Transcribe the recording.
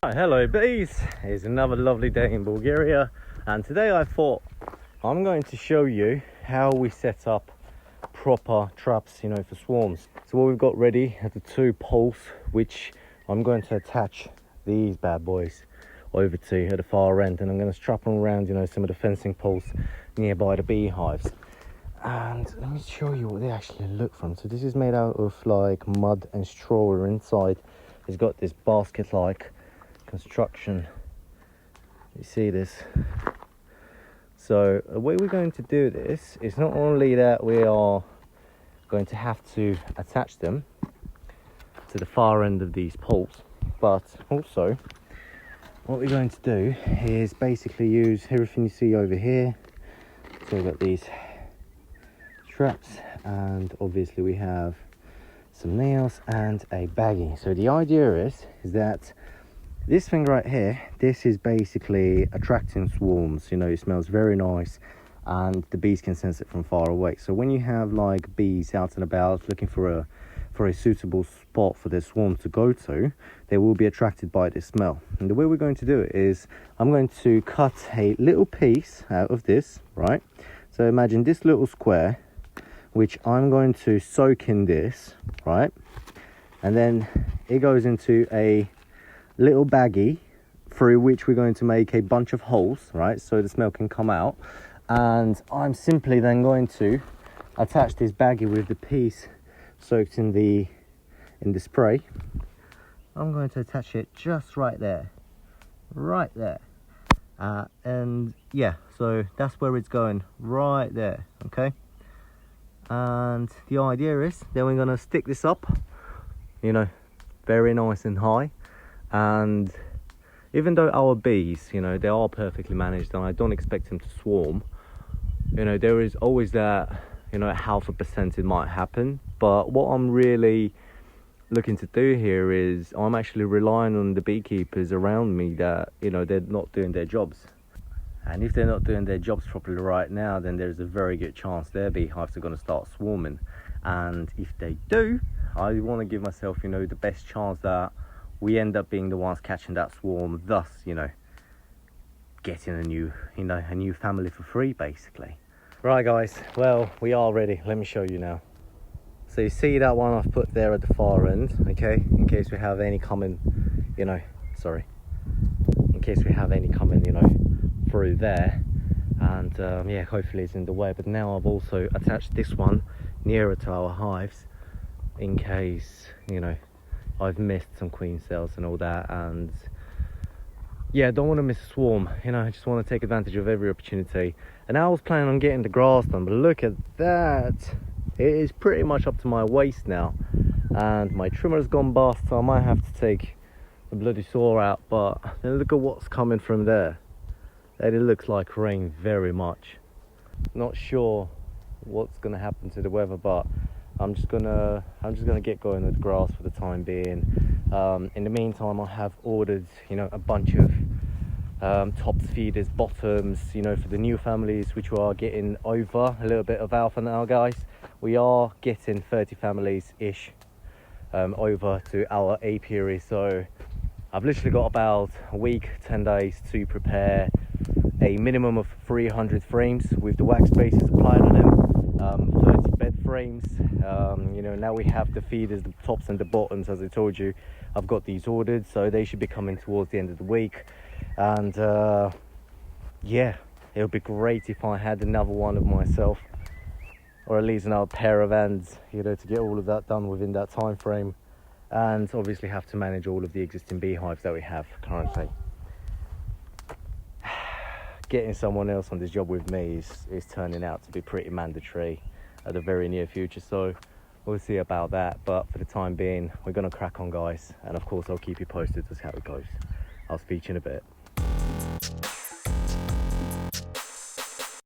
Right, hello bees. It's another lovely day in Bulgaria, and today I thought I'm going to show you how we set up proper traps, for swarms. So what we've got ready are the two poles, which I'm going to attach these bad boys over to at the far end, and I'm going to strap them around, some of the fencing poles nearby the beehives. And let me show you what they actually look from. So this is made out of like mud and straw. Inside it's got this basket-like construction. You see this? So the way we're going to do this is not only that we are going to have to attach them to the far end of these poles, but also what we're going to do is basically use everything you see over here. So we've got these straps, and obviously we have some nails and a baggie. So the idea is that this thing right here, this is basically attracting swarms. It smells very nice and the bees can sense it from far away. So when you have like bees out and about looking for a suitable spot for their swarm to go to, they will be attracted by this smell. And the way we're going to do it is I'm going to cut a little piece out of this, right? So imagine this little square, which I'm going to soak in this, right? And then it goes into a little baggie through which we're going to make a bunch of holes, right, so the smell can come out. And I'm simply then going to attach this baggie with the piece soaked in the spray. I'm going to attach it just right there, and yeah, so that's where it's going, right there. Okay, and the idea is then we're going to stick this up, very nice and high. And even though our bees, they are perfectly managed and I don't expect them to swarm, there is always that, half a percent it might happen. But what I'm really looking to do here is I'm actually relying on the beekeepers around me that, they're not doing their jobs. And if they're not doing their jobs properly right now, then there's a very good chance their beehives are going to start swarming. And if they do, I want to give myself, the best chance that we end up being the ones catching that swarm, thus, getting a new family for free, basically. Right, guys, well, we are ready. Let me show you now. So you see that one I've put there at the far end, okay, in case we have any coming, through there. And yeah, hopefully it's in the way. But now I've also attached this one nearer to our hives in case, I've missed some queen cells and all that. And yeah, I don't want to miss a swarm, I just want to take advantage of every opportunity. And I was planning on getting the grass done, but look at that, it is pretty much up to my waist now, and my trimmer's gone bust, so I might have to take the bloody saw out. But then look at what's coming from there. It looks like rain very much. Not sure what's going to happen to the weather, but I'm just gonna get going with grass for the time being. In the meantime, I have ordered, a bunch of tops, feeders, bottoms, for the new families, which we are getting over a little bit of alpha now, guys. We are getting 30 families ish over to our apiary. So I've literally got about a week, 10 days to prepare a minimum of 300 frames with the wax bases applied on them. 30 bed frames. Now we have the feeders, the tops and the bottoms. As I told you, I've got these ordered, so they should be coming towards the end of the week. And yeah, it would be great if I had another one of myself, or at least another pair of hands, to get all of that done within that time frame. And obviously have to manage all of the existing beehives that we have currently. Getting someone else on this job with me is turning out to be pretty mandatory at the very near future, so we'll see about that. But for the time being, we're going to crack on, guys, and of course I'll keep you posted as how it goes. I'll speak to you in a bit.